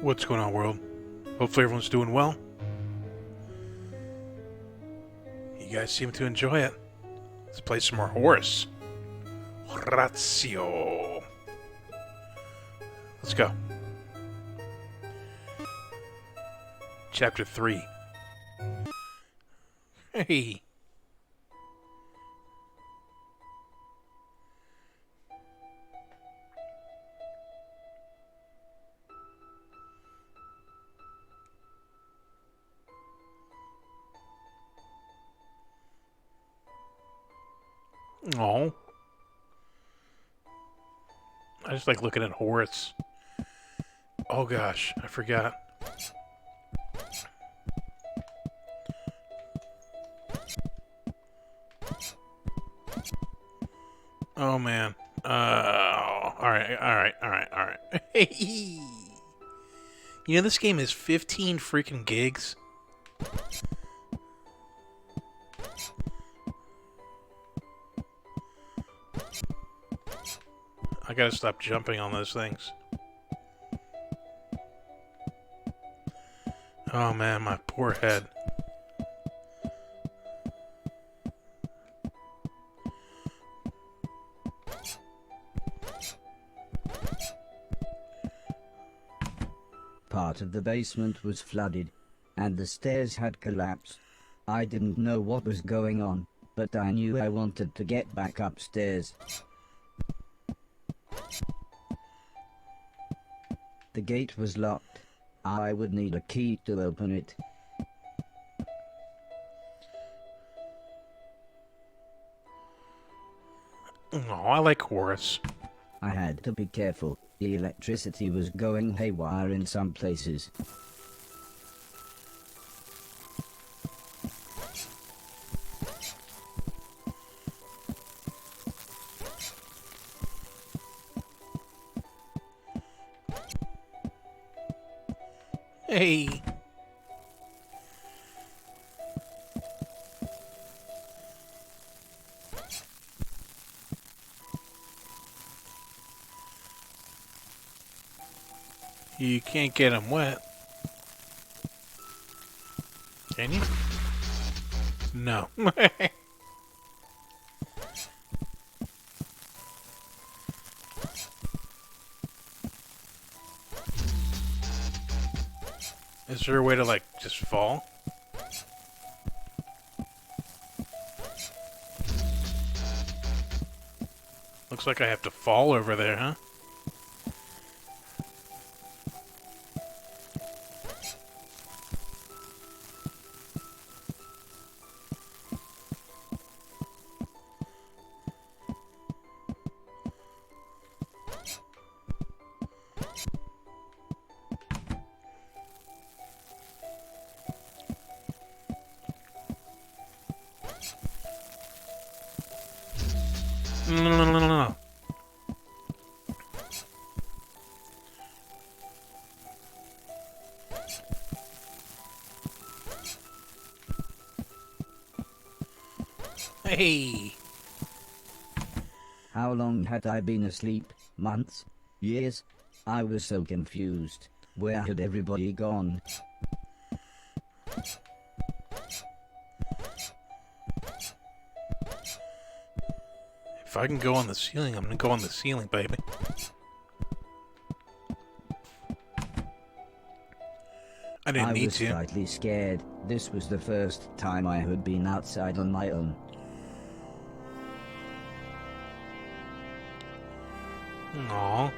What's going on, world? Hopefully everyone's doing well. You guys seem to enjoy it. Let's play some more Horace. Horatio. Let's go. Chapter 3. Hey. Oh. I just like looking at Horace. Oh gosh, I forgot. Oh man. Alright. Hey. You know this game is 15 freaking gigs? I gotta stop jumping on those things. Oh man, my poor head. Part of the basement was flooded, and the stairs had collapsed. I didn't know what was going on, but I knew I wanted to get back upstairs. The gate was locked. I would need a key to open it. Oh, I like Horace. I had to be careful. The electricity was going haywire in some places. Hey. You can't get him wet. Can you? No. Is there a way to, like, just fall? Looks like I have to fall over there, huh? No. Hey. How long had I been asleep? Months? Years? I was so confused. Where had everybody gone? If I can go on the ceiling, I'm gonna go on the ceiling, baby. I didn't need to. I was slightly scared. This was the first time I had been outside on my own. Aww.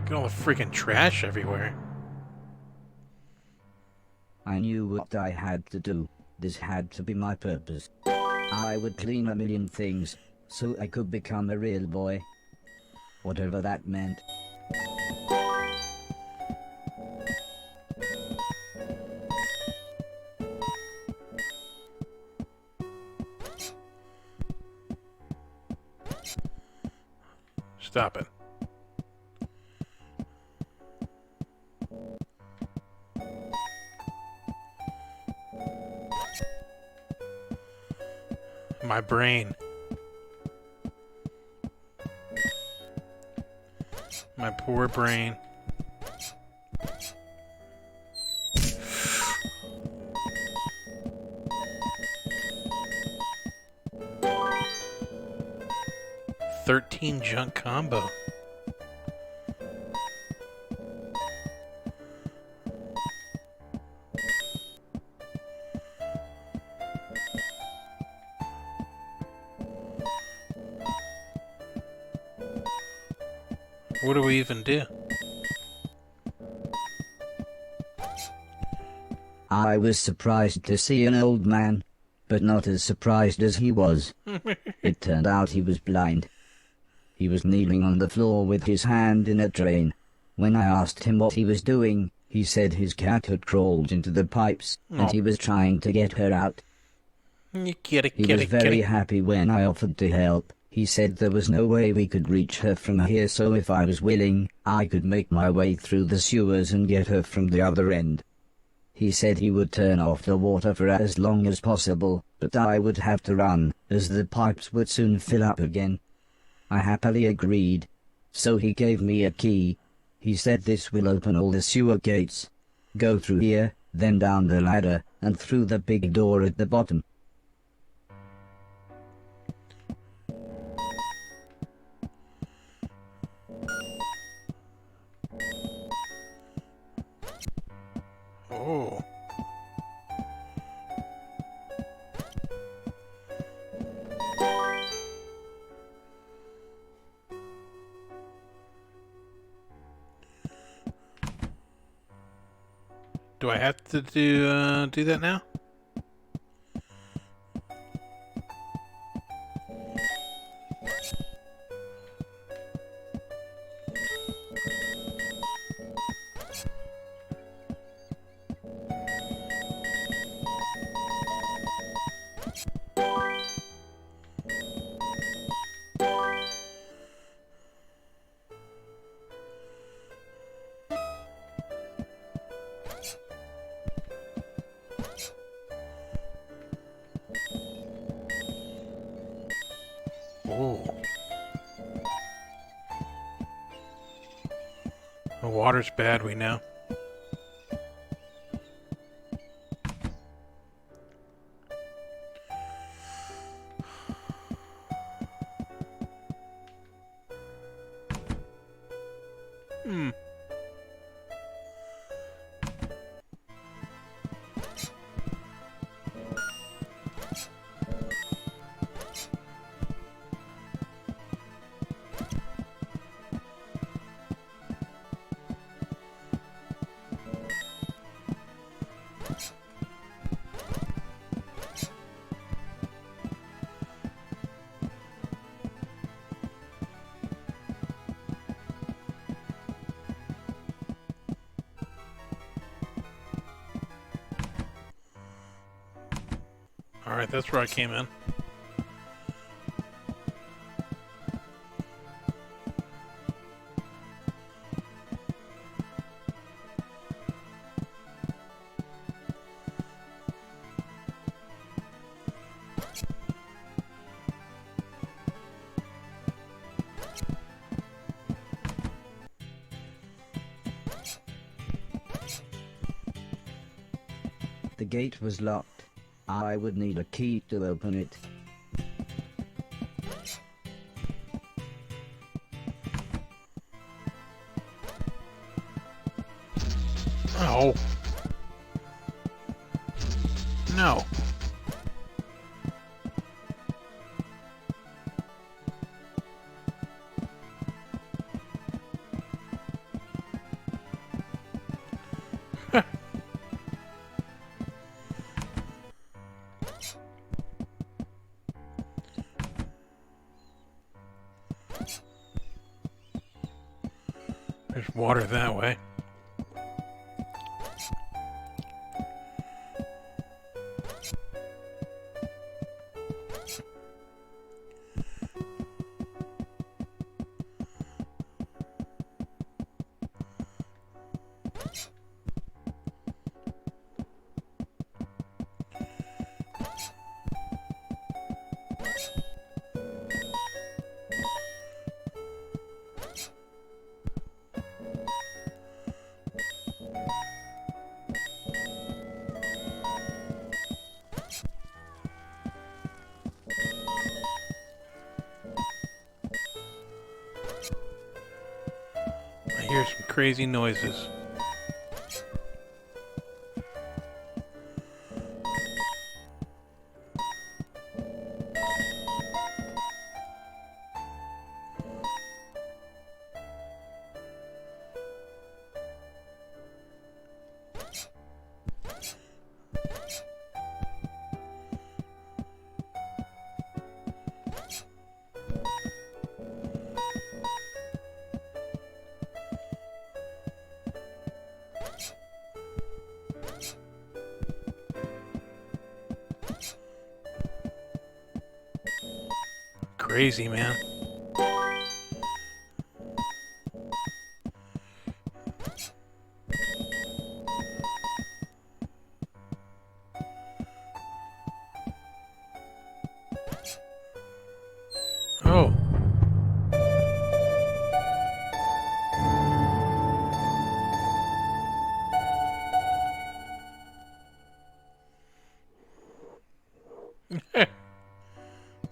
Got all the freaking trash everywhere. I knew what I had to do. This had to be my purpose. I would clean a million things, so I could become a real boy. Whatever that meant. Stop it. My brain. My poor brain. $13 junk combo. What do we even do? I was surprised to see an old man, but not as surprised as he was. It turned out he was blind. He was kneeling on the floor with his hand in a drain. When I asked him what he was doing, he said his cat had crawled into the pipes, and he was trying to get her out. You kitty, He was very happy when I offered to help. He said there was no way we could reach her from here, so if I was willing, I could make my way through the sewers and get her from the other end. He said he would turn off the water for as long as possible, but I would have to run, as the pipes would soon fill up again. I happily agreed. So he gave me a key. He said this will open all the sewer gates. Go through here, then down the ladder, and through the big door at the bottom. Oh. Do I have to do that now? Oh. The water's bad, we know. Alright, that's where I came in. The gate was locked. I would need a key to open it. Oh. No. There's water that way. hear some crazy noises. Crazy, man. Oh.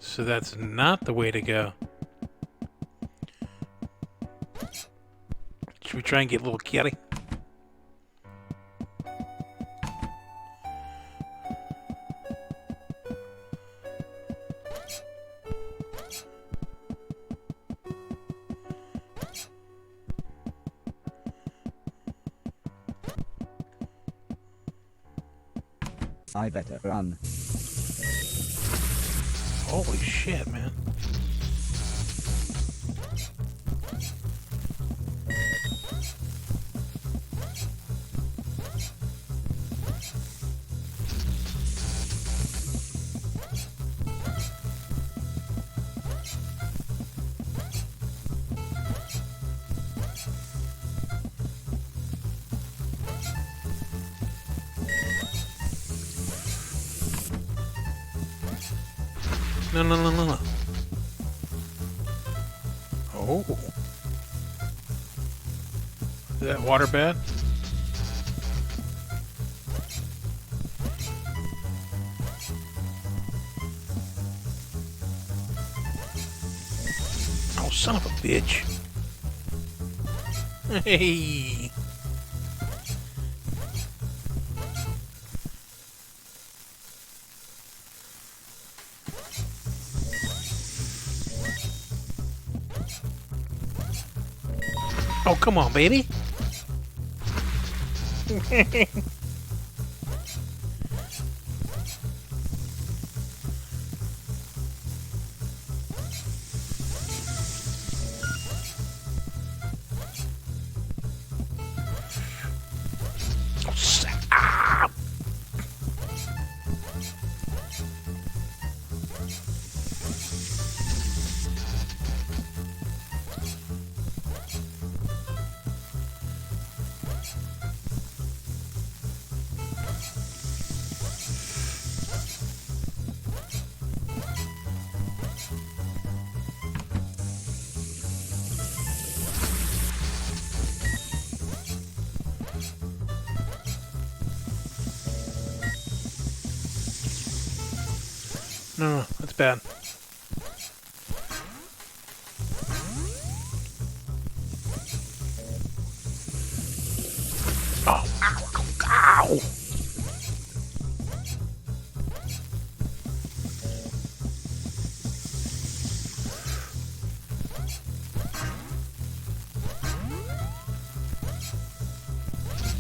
So that's not the way to go. Should we try and get a little kitty? I better run. Holy shit, man. No, no, no, no, no. Oh. Is that water bad? Oh, son of a bitch. Hey. Oh, come on, baby. Ah! No, no, that's bad. Oh, ow, ow, ow!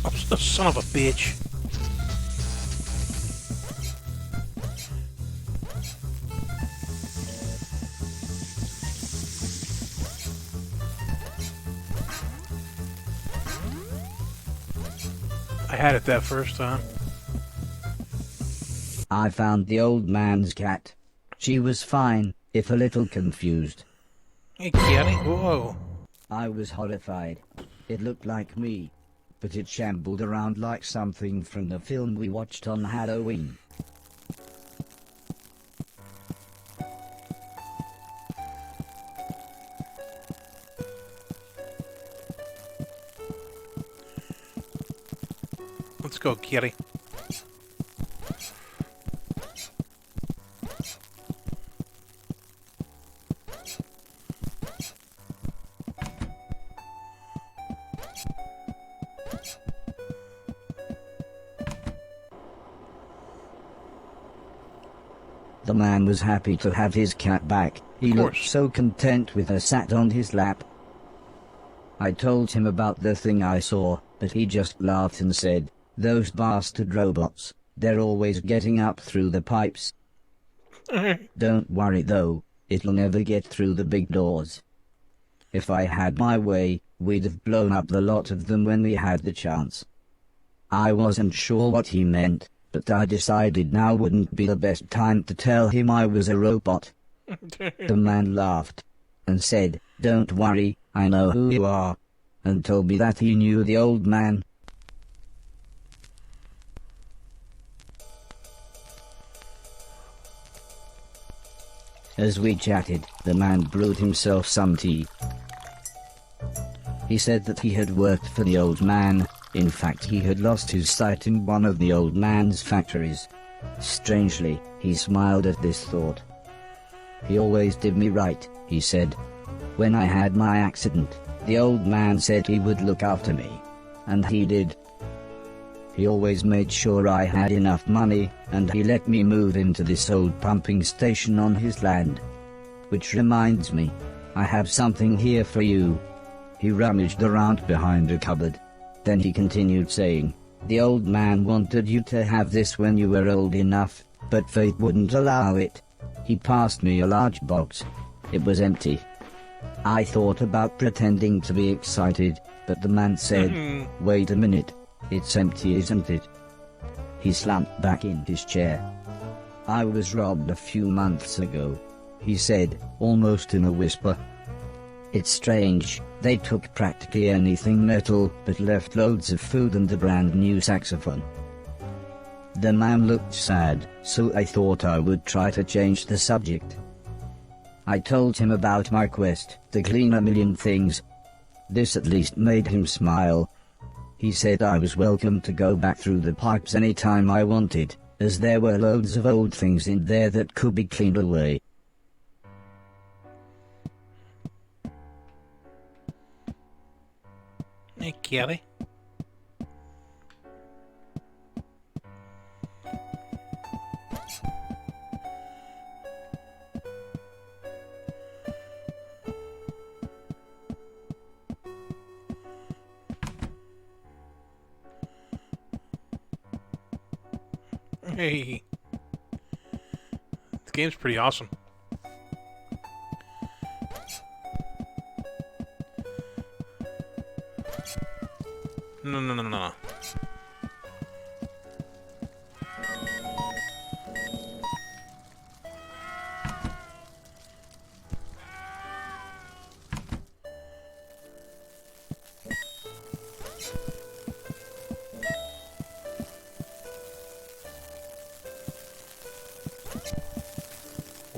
Oh, the son of a bitch. I had it that first time. I found the old man's cat. She was fine, if a little confused. Hey, kitty. Whoa. I was horrified. It looked like me, but it shambled around like something from the film we watched on Halloween. Let's go, kitty. man was happy to have his cat back. He looked so content with her sat on his lap. I told him about the thing I saw, but he just laughed and said, "Those bastard robots, they're always getting up through the pipes." Don't worry though, it'll never get through the big doors. If I had my way, we'd have blown up the lot of them when we had the chance. I wasn't sure what he meant, but I decided now wouldn't be the best time to tell him I was a robot. The man laughed and said, "Don't worry, I know who you are," and told me that he knew the old man. As we chatted, the man brewed himself some tea. He said that he had worked for the old man. In fact, he had lost his sight in one of the old man's factories. Strangely, he smiled at this thought. "He always did me right," he said. "When I had my accident, the old man said he would look after me. And he did. He always made sure I had enough money, and he let me move into this old pumping station on his land. Which reminds me, I have something here for you." He rummaged around behind a cupboard. Then he continued saying, "The old man wanted you to have this when you were old enough, but fate wouldn't allow it." He passed me a large box. It was empty. I thought about pretending to be excited, but the man said, "Wait a minute. It's empty, isn't it?" He slumped back in his chair. "I was robbed a few months ago," he said, almost in a whisper. "It's strange, they took practically anything metal, but left loads of food and a brand new saxophone." The man looked sad, so I thought I would try to change the subject. I told him about my quest to clean a million things. This at least made him smile. He said I was welcome to go back through the pipes anytime I wanted, as there were loads of old things in there that could be cleaned away. Hey, Kelly. Hey. This game's pretty awesome. No.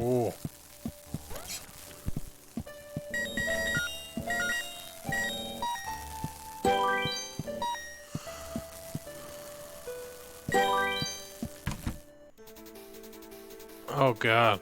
Oh. Oh, God.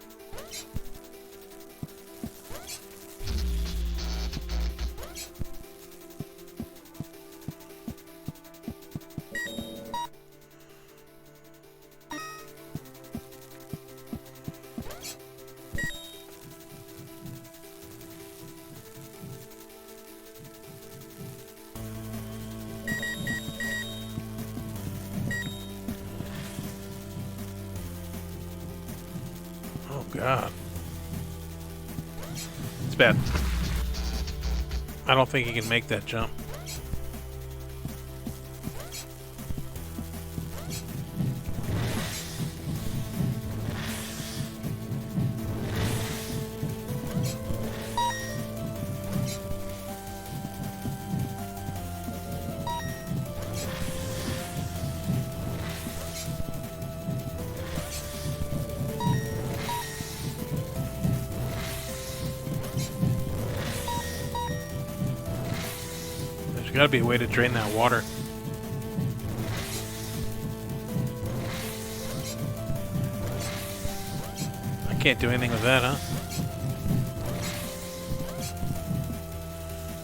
God. It's bad. I don't think he can make that jump. There's got to be a way to drain that water. I can't do anything with that, huh?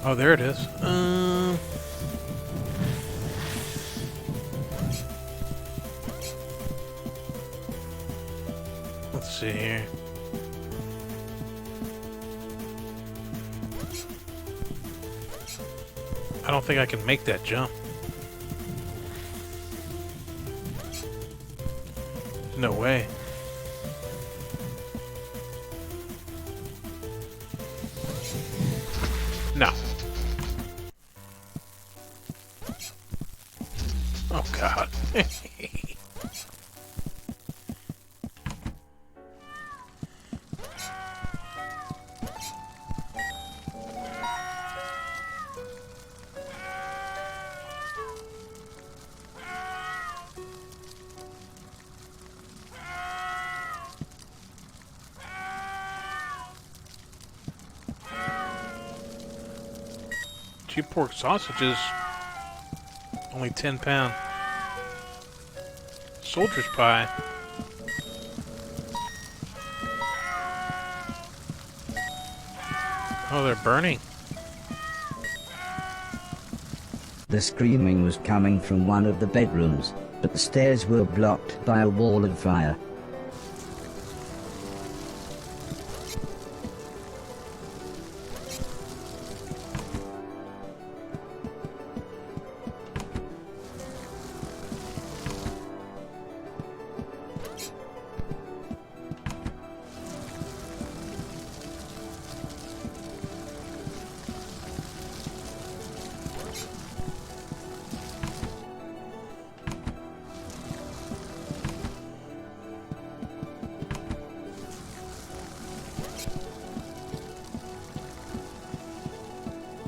Oh, there it is. Let's see here. I don't think I can make that jump. No way. No. Oh, God. Cheap pork sausages, only 10 pound. Soldier's pie. Oh, they're burning. The screaming was coming from one of the bedrooms, but the stairs were blocked by a wall of fire.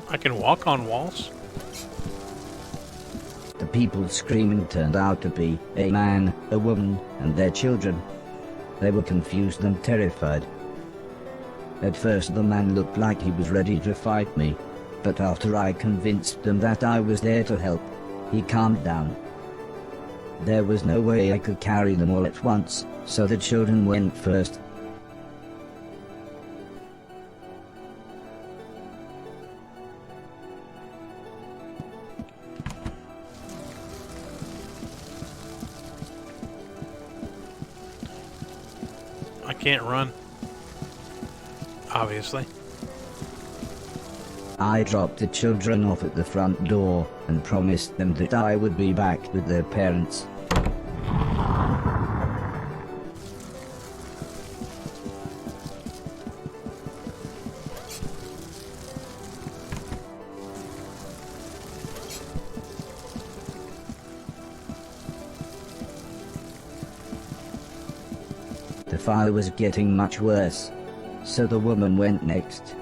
I can walk on walls? The people screaming turned out to be a man, a woman, and their children. They were confused and terrified. At first the man looked like he was ready to fight me, but after I convinced them that I was there to help, he calmed down. There was no way I could carry them all at once, so the children went first. I can't run. Obviously. I dropped the children off at the front door and promised them that I would be back with their parents. The fire was getting much worse, so the woman went next.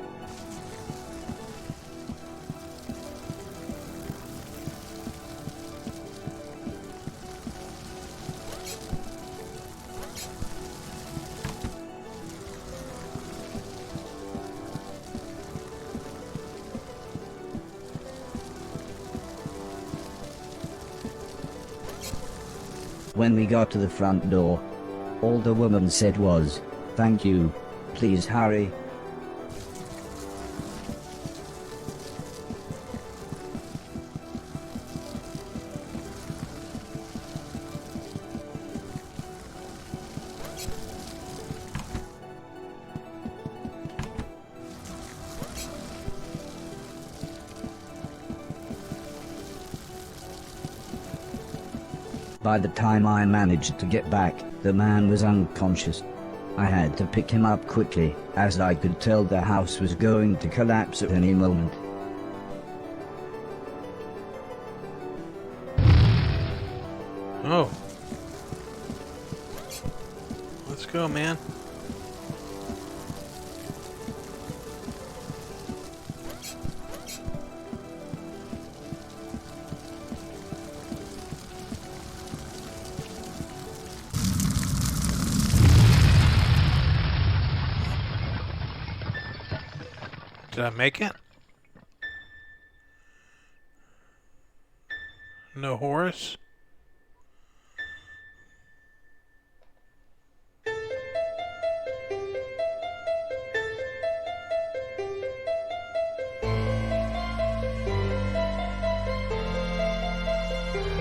When we got to the front door, all the woman said was, "Thank you, please hurry." By the time I managed to get back, the man was unconscious. I had to pick him up quickly, as I could tell the house was going to collapse at any moment. Oh. Let's go, man. Did I make it? No Horace?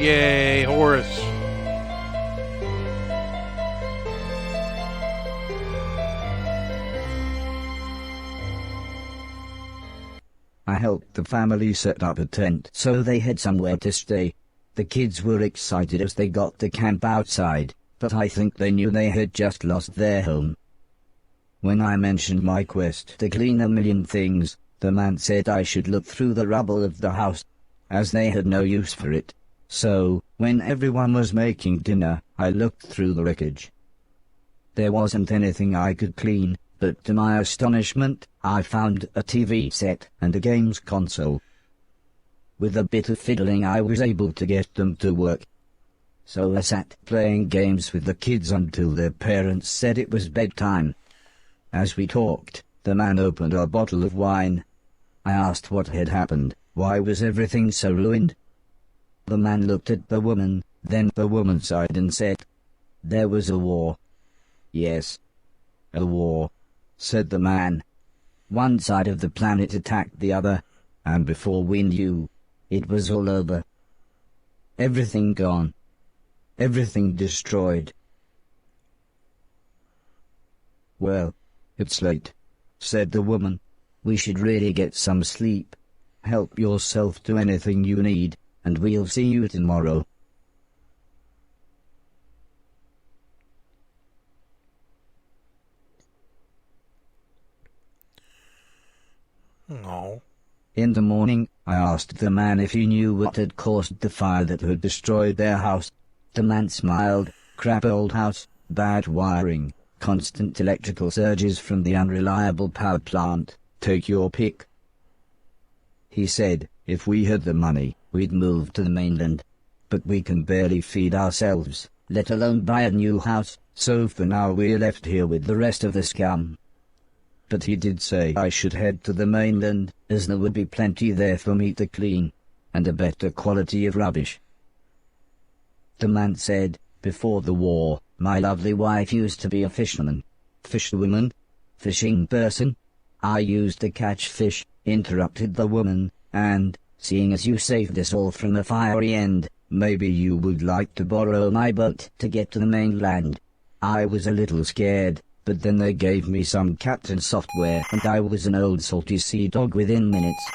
Yay, Horace. I helped the family set up a tent so they had somewhere to stay. The kids were excited as they got to camp outside, but I think they knew they had just lost their home. When I mentioned my quest to clean a million things, the man said I should look through the rubble of the house, as they had no use for it. So, when everyone was making dinner, I looked through the wreckage. There wasn't anything I could clean, but to my astonishment, I found a TV set and a games console. With a bit of fiddling I was able to get them to work. So I sat playing games with the kids until their parents said it was bedtime. As we talked, the man opened a bottle of wine. I asked what had happened, why was everything so ruined? The man looked at the woman, then the woman sighed and said, "There was a war." "Yes, a war," said the man. "One side of the planet attacked the other, and before we knew, it was all over. Everything gone. Everything destroyed." "Well, it's late," said the woman. "We should really get some sleep. Help yourself to anything you need, and we'll see you tomorrow." No. In the morning, I asked the man if he knew what had caused the fire that had destroyed their house. The man smiled. "Crap old house, bad wiring, constant electrical surges from the unreliable power plant, take your pick." He said, if we had the money, we'd move to the mainland. But we can barely feed ourselves, let alone buy a new house, so for now we're left here with the rest of the scum. But he did say I should head to the mainland, as there would be plenty there for me to clean, and a better quality of rubbish. The man said, "Before the war, my lovely wife used to be a fisherman." "Fisherwoman? Fishing person?" "I used to catch fish," interrupted the woman, "and, seeing as you saved us all from the fiery end, maybe you would like to borrow my boat to get to the mainland." I was a little scared, but then they gave me some captain software and I was an old salty sea dog within minutes.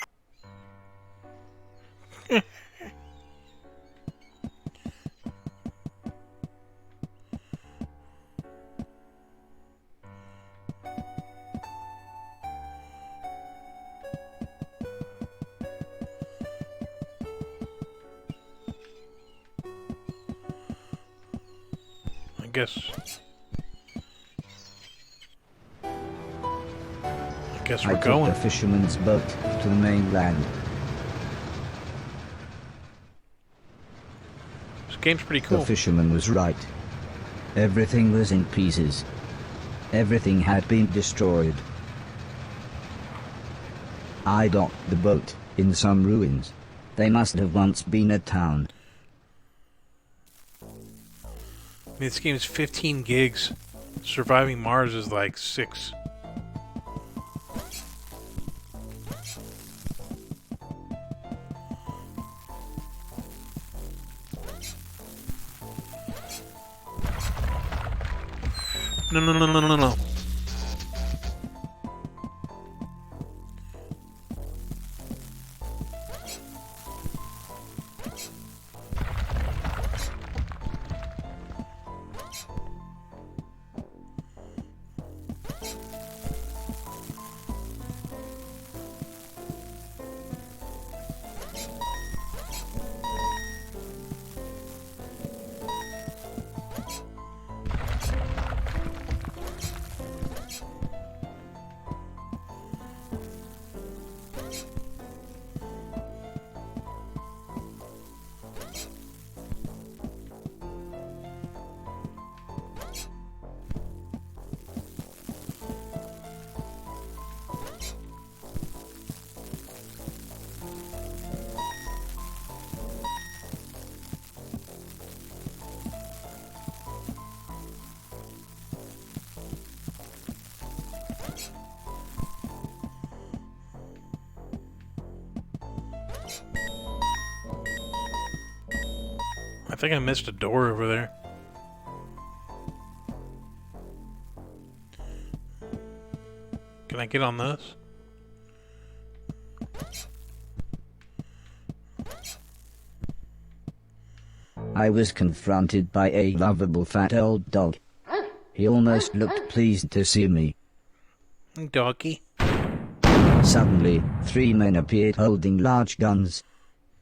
I guess we're going. I took the fisherman's boat to the mainland. This game's pretty cool. The fisherman was right. Everything was in pieces. Everything had been destroyed. I docked the boat in some ruins. They must have once been a town. I mean, this game is 15 gigs. Surviving Mars is like 6. No. I think I missed a door over there. Can I get on this? I was confronted by a lovable fat old dog. He almost looked pleased to see me. Doggy. Suddenly, 3 men appeared holding large guns.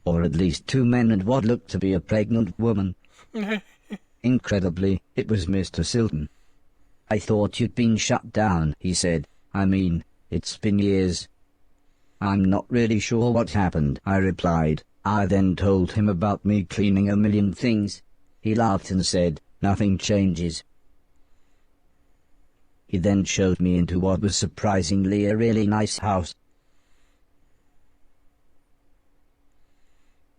Or at least 2 men and what looked to be a pregnant woman. Incredibly, it was Mr. Silton. "I thought you'd been shut down," he said. "I mean, it's been years." "I'm not really sure what happened," I replied. I then told him about me cleaning a million things. He laughed and said, "Nothing changes." He then showed me into what was surprisingly a really nice house.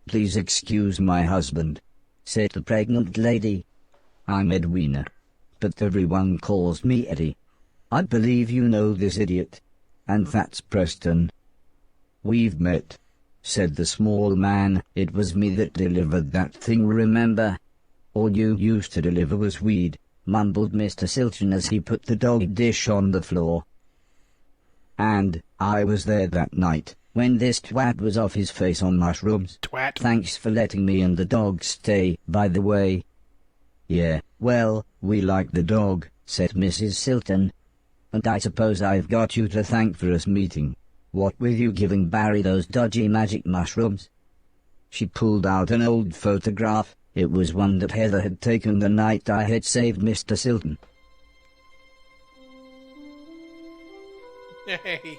"Please excuse my husband," said the pregnant lady. "I'm Edwina, but everyone calls me Eddie. I believe you know this idiot. And that's Preston." "We've met," said the small man. "It was me that delivered that thing, remember?" "All you used to deliver was weed," mumbled Mr. Silton as he put the dog dish on the floor. "And I was there that night, when this twat was off his face on mushrooms." Twat. "Thanks for letting me and the dog stay, by the way." "Yeah, well, we like the dog," said Mrs. Silton. "And I suppose I've got you to thank for us meeting. What were you giving Barry those dodgy magic mushrooms?" She pulled out an old photograph. It was one that Heather had taken the night I had saved Mr. Silton. Hey.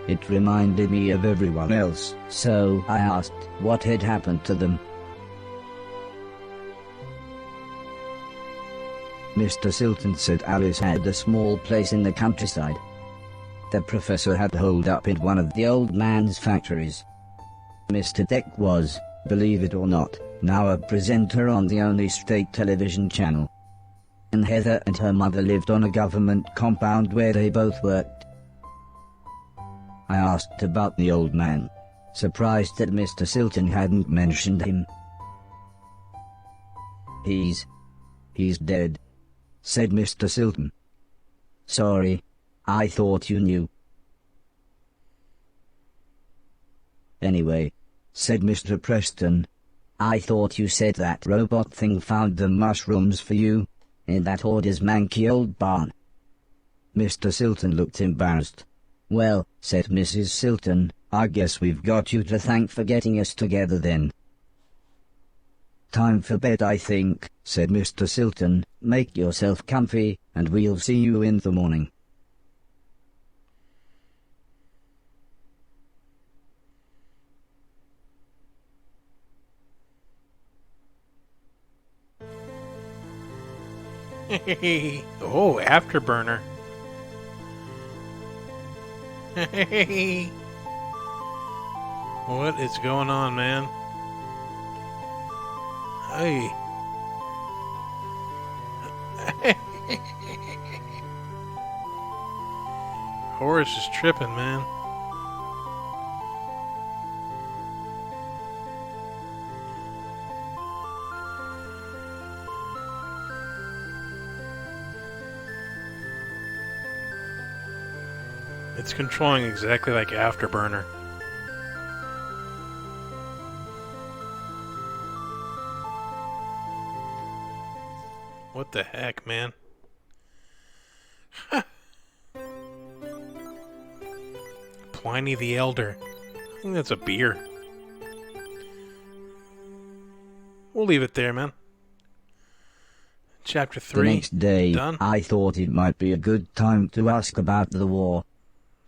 It reminded me of everyone else, so I asked what had happened to them. Mr. Silton said Alice had a small place in the countryside. The professor had holed up in one of the old man's factories. Mr. Deck was, believe it or not, now a presenter on the only state television channel. And Heather and her mother lived on a government compound where they both worked. I asked about the old man, surprised that Mr. Silton hadn't mentioned him. He's dead," said Mr. Silton. "Sorry, I thought you knew." "Anyway," said Mr. Preston, "I thought you said that robot thing found the mushrooms for you, in that hoarder's manky old barn." Mr. Silton looked embarrassed. "Well," said Mrs. Silton, "I guess we've got you to thank for getting us together then." "Time for bed, I think," said Mr. Silton. "Make yourself comfy, and we'll see you in the morning." Oh, Afterburner. Hey. What is going on, man? Hey. Horace is tripping, man. It's controlling exactly like Afterburner. What the heck, man? Pliny the Elder. I think that's a beer. We'll leave it there, man. Chapter 3. The next day, done. I thought it might be a good time to ask about the war.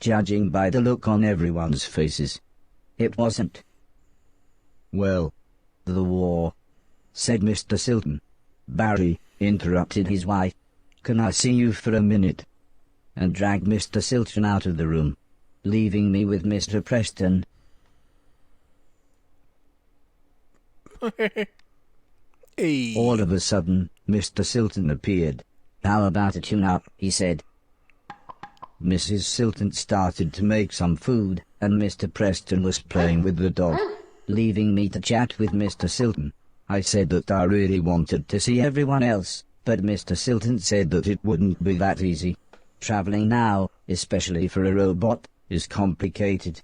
Judging by the look on everyone's faces, it wasn't. "Well, the war," said Mr. Silton. "Barry," interrupted his wife, "can I see you for a minute?" and dragged Mr. Silton out of the room, leaving me with Mr. Preston. Hey. All of a sudden, Mr. Silton appeared. "How about a tune-up?" he said. Mrs. Silton started to make some food, and Mr. Preston was playing with the dog, leaving me to chat with Mr. Silton. I said that I really wanted to see everyone else, but Mr. Silton said that it wouldn't be that easy. Traveling now, especially for a robot, is complicated.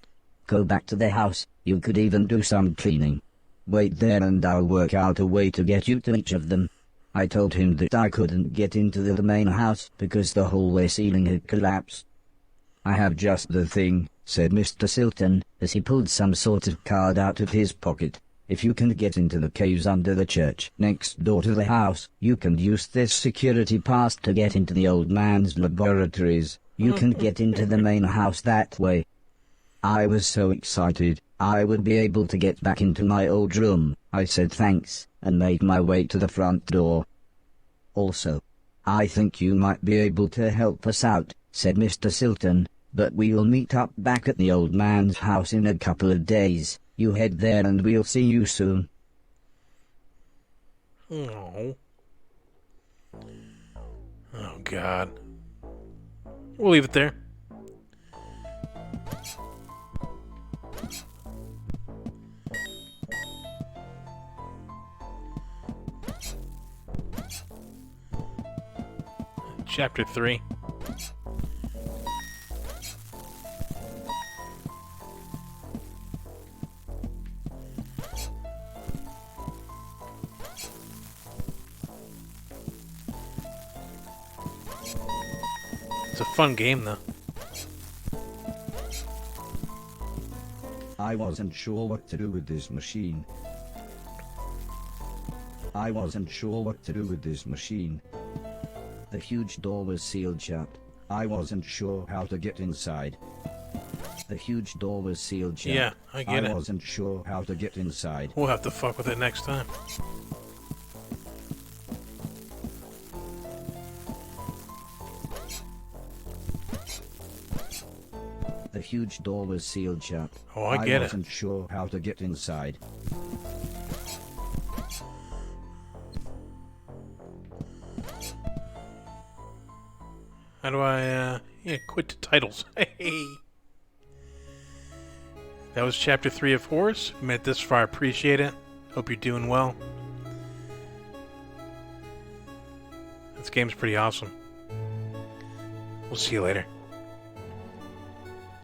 Go back to the house, you could even do some cleaning. Wait there and I'll work out a way to get you to each of them. I told him that I couldn't get into the main house because the hallway ceiling had collapsed. I have just the thing, said Mr. Silton, as he pulled some sort of card out of his pocket. If you can get into the caves under the church next door to the house, you can use this security pass to get into the old man's laboratories. You can get into the main house that way. I was so excited, I would be able to get back into my old room. I said thanks, and made my way to the front door. Also, I think you might be able to help us out, said Mr. Silton, but we'll meet up back at the old man's house in a couple of days. You head there and we'll see you soon. Oh. Oh, God. We'll leave it there. Chapter 3. It's a fun game, though. I wasn't sure what to do with this machine. The huge door was sealed shut. I wasn't sure how to get inside. Yeah, I get it. I wasn't sure how to get inside. We'll have to fuck with it next time. The huge door was sealed shut. Oh, I get it. I wasn't sure how to get inside. How do I, quit the titles? Hey! That was Chapter 3 of Horace. If you made it this far, I appreciate it. Hope you're doing well. This game's pretty awesome. We'll see you later.